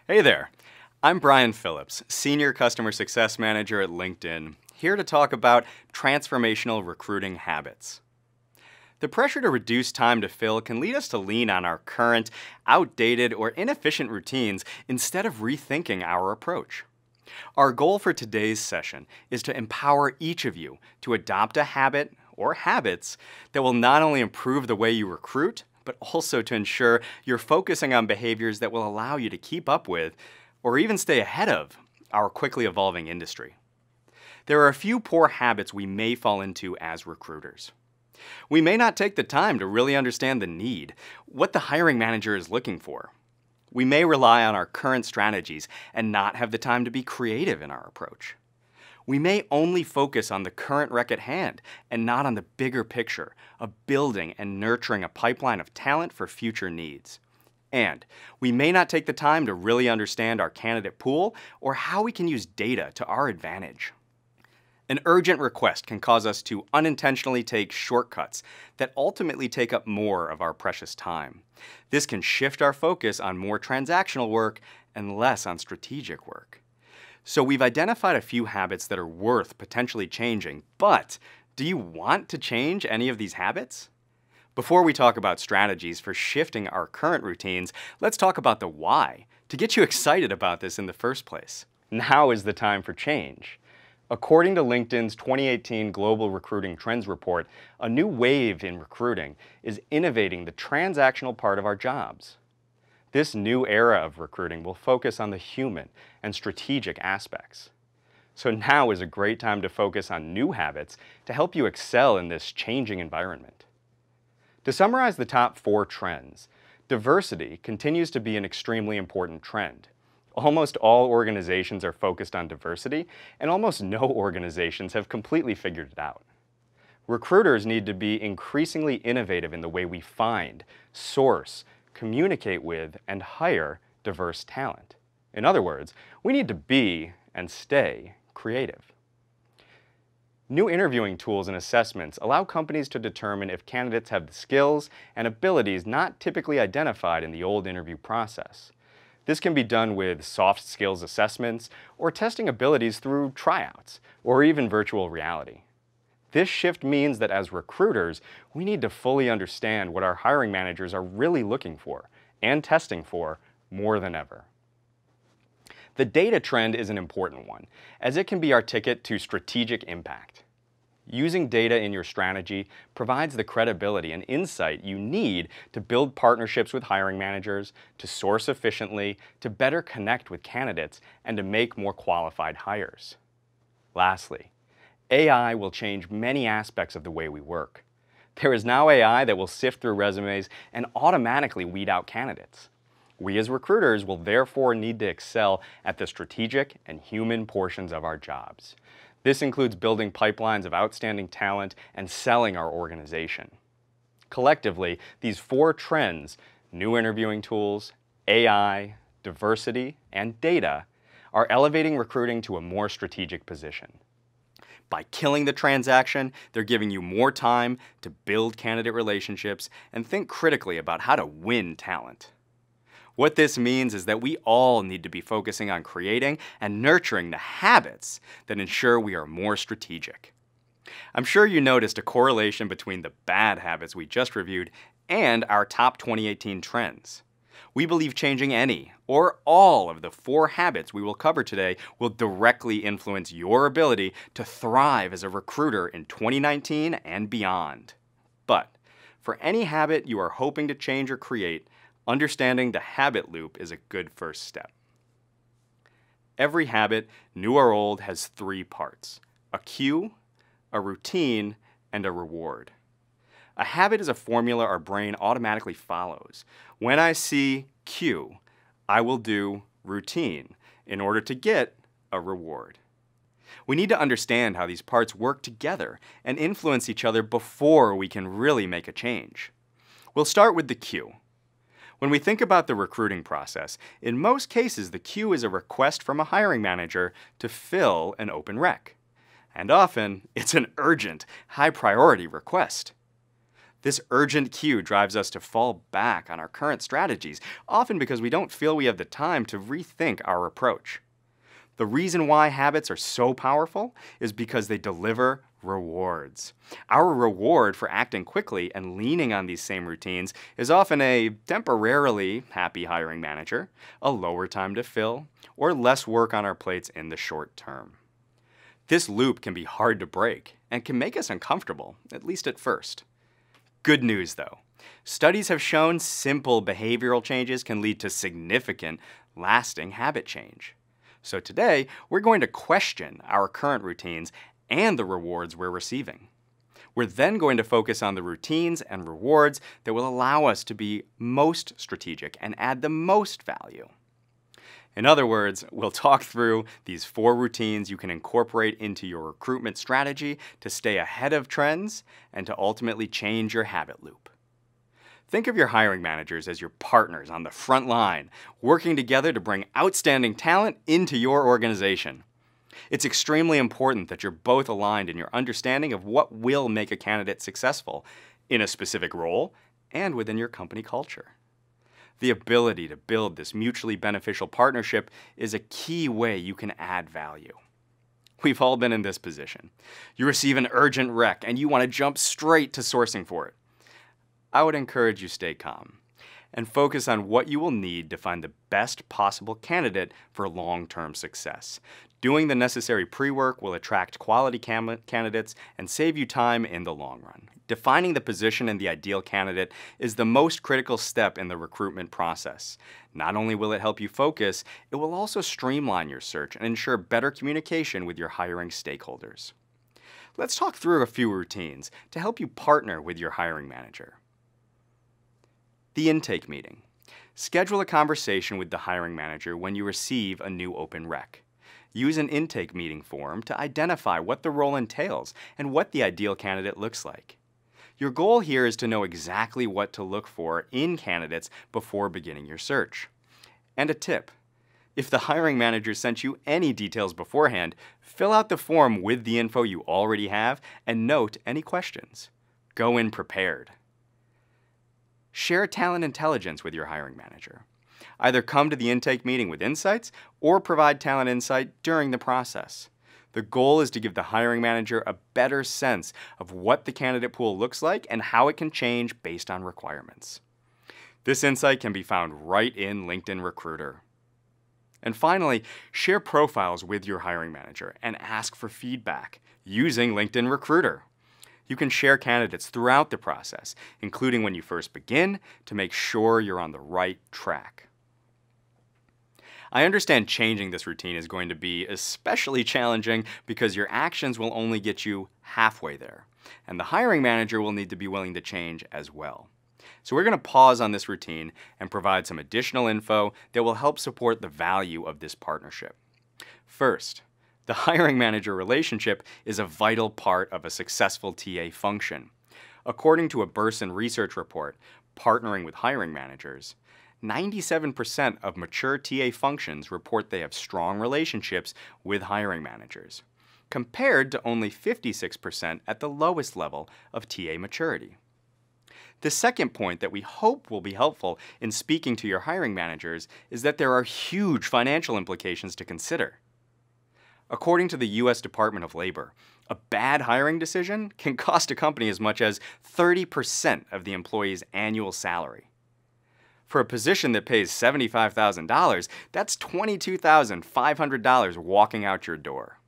Hey there, I'm Brian Phillips, Senior Customer Success Manager at LinkedIn, here to talk about transformational recruiting habits. The pressure to reduce time to fill can lead us to lean on our current, outdated, or inefficient routines instead of rethinking our approach. Our goal for today's session is to empower each of you to adopt a habit or habits that will not only improve the way you recruit, but also to ensure you're focusing on behaviors that will allow you to keep up with, or even stay ahead of, our quickly evolving industry. There are a few poor habits we may fall into as recruiters. We may not take the time to really understand the need, what the hiring manager is looking for. We may rely on our current strategies and not have the time to be creative in our approach. We may only focus on the current rec at hand and not on the bigger picture of building and nurturing a pipeline of talent for future needs. And we may not take the time to really understand our candidate pool or how we can use data to our advantage. An urgent request can cause us to unintentionally take shortcuts that ultimately take up more of our precious time. This can shift our focus on more transactional work and less on strategic work. So we've identified a few habits that are worth potentially changing, but do you want to change any of these habits? Before we talk about strategies for shifting our current routines, let's talk about the why, to get you excited about this in the first place. Now is the time for change. According to LinkedIn's 2018 Global Recruiting Trends Report, a new wave in recruiting is innovating the transactional part of our jobs. This new era of recruiting will focus on the human and strategic aspects. So now is a great time to focus on new habits to help you excel in this changing environment. To summarize the top 4 trends, diversity continues to be an extremely important trend. Almost all organizations are focused on diversity, and almost no organizations have completely figured it out. Recruiters need to be increasingly innovative in the way we find, source, communicate with, and hire diverse talent. In other words, we need to be and stay creative. New interviewing tools and assessments allow companies to determine if candidates have the skills and abilities not typically identified in the old interview process. This can be done with soft skills assessments or testing abilities through tryouts or even virtual reality. This shift means that as recruiters, we need to fully understand what our hiring managers are really looking for and testing for more than ever. The data trend is an important one, as it can be our ticket to strategic impact. Using data in your strategy provides the credibility and insight you need to build partnerships with hiring managers, to source efficiently, to better connect with candidates, and to make more qualified hires. Lastly, AI will change many aspects of the way we work. There is now AI that will sift through resumes and automatically weed out candidates. We as recruiters will therefore need to excel at the strategic and human portions of our jobs. This includes building pipelines of outstanding talent and selling our organization. Collectively, these 4 trends, new interviewing tools, AI, diversity, and data, are elevating recruiting to a more strategic position. By killing the transaction, they're giving you more time to build candidate relationships and think critically about how to win talent. What this means is that we all need to be focusing on creating and nurturing the habits that ensure we are more strategic. I'm sure you noticed a correlation between the bad habits we just reviewed and our top 2018 trends. We believe changing any or all of the 4 habits we will cover today will directly influence your ability to thrive as a recruiter in 2019 and beyond. But for any habit you are hoping to change or create, understanding the habit loop is a good first step. Every habit, new or old, has 3 parts: a cue, a routine, and a reward. A habit is a formula our brain automatically follows. When I see cue, I will do routine in order to get a reward. We need to understand how these parts work together and influence each other before we can really make a change. We'll start with the cue. When we think about the recruiting process, in most cases the cue is a request from a hiring manager to fill an open rec. And often, it's an urgent, high-priority request. This urgent cue drives us to fall back on our current strategies, often because we don't feel we have the time to rethink our approach. The reason why habits are so powerful is because they deliver rewards. Our reward for acting quickly and leaning on these same routines is often a temporarily happy hiring manager, a lower time to fill, or less work on our plates in the short term. This loop can be hard to break and can make us uncomfortable, at least at first. Good news though. Studies have shown simple behavioral changes can lead to significant, lasting habit change. So today, we're going to question our current routines and the rewards we're receiving. We're then going to focus on the routines and rewards that will allow us to be most strategic and add the most value. In other words, we'll talk through these 4 routines you can incorporate into your recruitment strategy to stay ahead of trends and to ultimately change your habit loop. Think of your hiring managers as your partners on the front line, working together to bring outstanding talent into your organization. It's extremely important that you're both aligned in your understanding of what will make a candidate successful in a specific role and within your company culture. The ability to build this mutually beneficial partnership is a key way you can add value. We've all been in this position. You receive an urgent rec and you want to jump straight to sourcing for it. I would encourage you stay calm and focus on what you will need to find the best possible candidate for long-term success. Doing the necessary pre-work will attract quality candidates and save you time in the long run. Defining the position and the ideal candidate is the most critical step in the recruitment process. Not only will it help you focus, it will also streamline your search and ensure better communication with your hiring stakeholders. Let's talk through a few routines to help you partner with your hiring manager. The intake meeting. Schedule a conversation with the hiring manager when you receive a new open rec. Use an intake meeting form to identify what the role entails and what the ideal candidate looks like. Your goal here is to know exactly what to look for in candidates before beginning your search. And a tip: if the hiring manager sent you any details beforehand, fill out the form with the info you already have and note any questions. Go in prepared. Share talent intelligence with your hiring manager. Either come to the intake meeting with insights or provide talent insight during the process. The goal is to give the hiring manager a better sense of what the candidate pool looks like and how it can change based on requirements. This insight can be found right in LinkedIn Recruiter. And finally, share profiles with your hiring manager and ask for feedback using LinkedIn Recruiter. You can share candidates throughout the process, including when you first begin, to make sure you're on the right track. I understand changing this routine is going to be especially challenging because your actions will only get you halfway there, and the hiring manager will need to be willing to change as well. So we're going to pause on this routine and provide some additional info that will help support the value of this partnership. First, the hiring manager relationship is a vital part of a successful TA function. According to a Burson research report, Partnering with Hiring Managers, 97% of mature TA functions report they have strong relationships with hiring managers, compared to only 56% at the lowest level of TA maturity. The second point that we hope will be helpful in speaking to your hiring managers is that there are huge financial implications to consider. According to the U.S. Department of Labor, a bad hiring decision can cost a company as much as 30% of the employee's annual salary. For a position that pays $75,000, that's $22,500 walking out your door.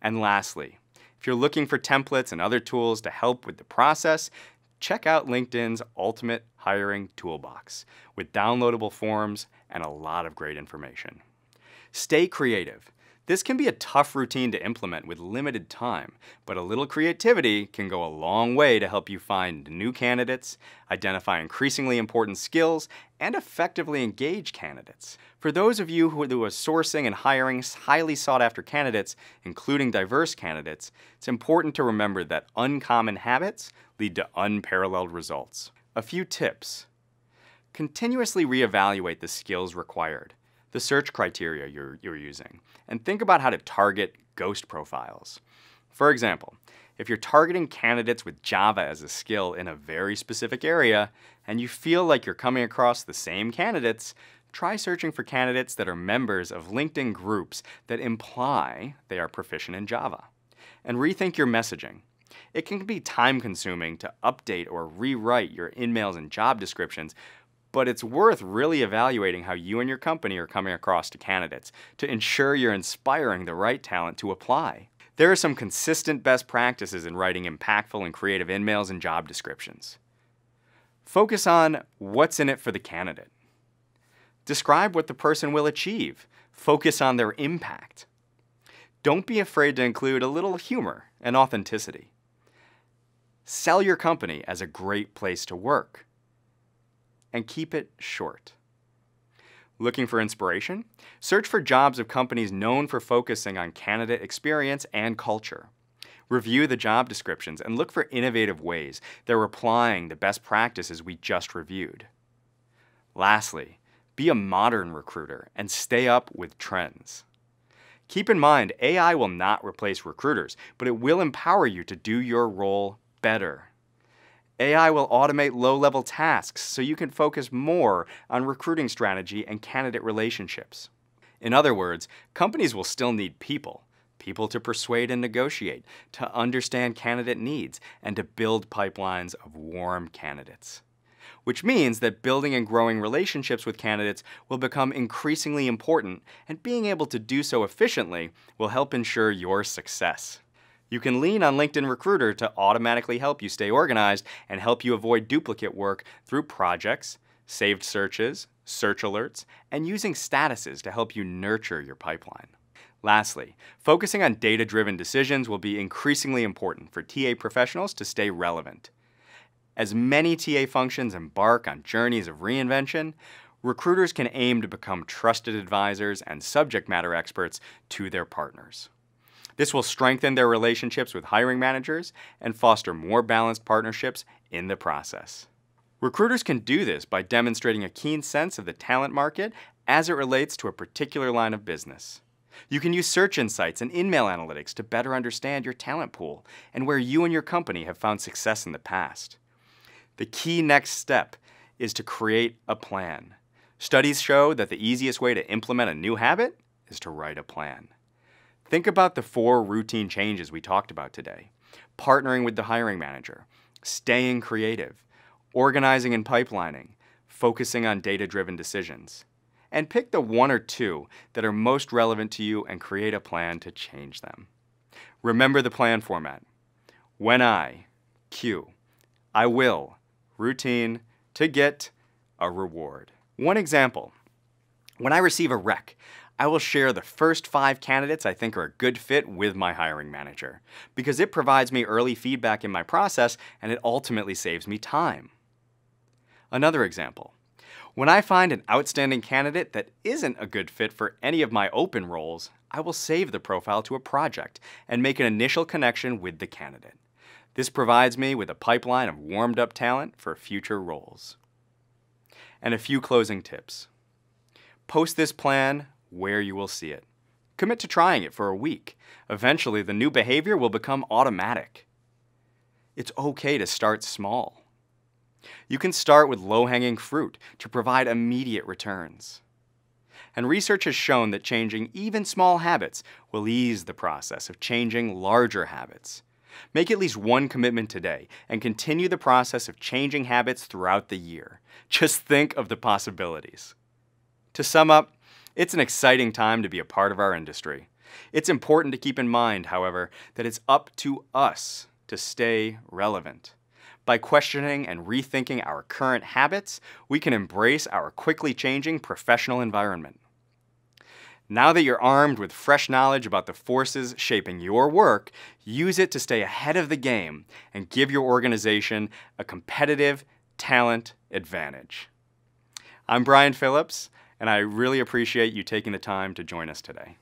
And lastly, if you're looking for templates and other tools to help with the process, check out LinkedIn's Ultimate Hiring Toolbox with downloadable forms and a lot of great information. Stay creative. This can be a tough routine to implement with limited time, but a little creativity can go a long way to help you find new candidates, identify increasingly important skills, and effectively engage candidates. For those of you who are sourcing and hiring highly sought-after candidates, including diverse candidates, it's important to remember that uncommon habits lead to unparalleled results. A few tips. Continuously reevaluate the skills required, the search criteria you're using, and think about how to target ghost profiles. For example, If you're targeting candidates with Java as a skill in a very specific area, and you feel like you're coming across the same candidates, try searching for candidates that are members of LinkedIn groups that imply they are proficient in Java. And rethink your messaging. It can be time-consuming to update or rewrite your emails and job descriptions, but it's worth really evaluating how you and your company are coming across to candidates to ensure you're inspiring the right talent to apply. There are some consistent best practices in writing impactful and creative emails and job descriptions. Focus on what's in it for the candidate. Describe what the person will achieve. Focus on their impact. Don't be afraid to include a little humor and authenticity. Sell your company as a great place to work. And keep it short. Looking for inspiration? Search for jobs of companies known for focusing on candidate experience and culture. Review the job descriptions and look for innovative ways they're applying the best practices we just reviewed. Lastly, be a modern recruiter and stay up with trends. Keep in mind, AI will not replace recruiters, but it will empower you to do your role better. AI will automate low-level tasks so you can focus more on recruiting strategy and candidate relationships. In other words, companies will still need people to persuade and negotiate, to understand candidate needs, and to build pipelines of warm candidates. Which means that building and growing relationships with candidates will become increasingly important, and being able to do so efficiently will help ensure your success. You can lean on LinkedIn Recruiter to automatically help you stay organized and help you avoid duplicate work through projects, saved searches, search alerts, and using statuses to help you nurture your pipeline. Lastly, focusing on data-driven decisions will be increasingly important for TA professionals to stay relevant. As many TA functions embark on journeys of reinvention, recruiters can aim to become trusted advisors and subject matter experts to their partners. This will strengthen their relationships with hiring managers and foster more balanced partnerships in the process. Recruiters can do this by demonstrating a keen sense of the talent market as it relates to a particular line of business. You can use search insights and email analytics to better understand your talent pool and where you and your company have found success in the past. The key next step is to create a plan. Studies show that the easiest way to implement a new habit is to write a plan. Think about the 4 routine changes we talked about today: partnering with the hiring manager, staying creative, organizing and pipelining, focusing on data-driven decisions. And pick the 1 or 2 that are most relevant to you and create a plan to change them. Remember the plan format. When I, Q, I will, routine, to get a reward. One example: when I receive a rec, I will share the first 5 candidates I think are a good fit with my hiring manager, because it provides me early feedback in my process and it ultimately saves me time. Another example: when I find an outstanding candidate that isn't a good fit for any of my open roles, I will save the profile to a project and make an initial connection with the candidate. This provides me with a pipeline of warmed-up talent for future roles. And a few closing tips. Post this plan where you will see it. Commit to trying it for a week. Eventually, the new behavior will become automatic. It's okay to start small. You can start with low-hanging fruit to provide immediate returns. And research has shown that changing even small habits will ease the process of changing larger habits. Make at least one commitment today and continue the process of changing habits throughout the year. Just think of the possibilities. To sum up, it's an exciting time to be a part of our industry. It's important to keep in mind, however, that it's up to us to stay relevant. By questioning and rethinking our current habits, we can embrace our quickly changing professional environment. Now that you're armed with fresh knowledge about the forces shaping your work, use it to stay ahead of the game and give your organization a competitive talent advantage. I'm Brian Phillips, and I really appreciate you taking the time to join us today.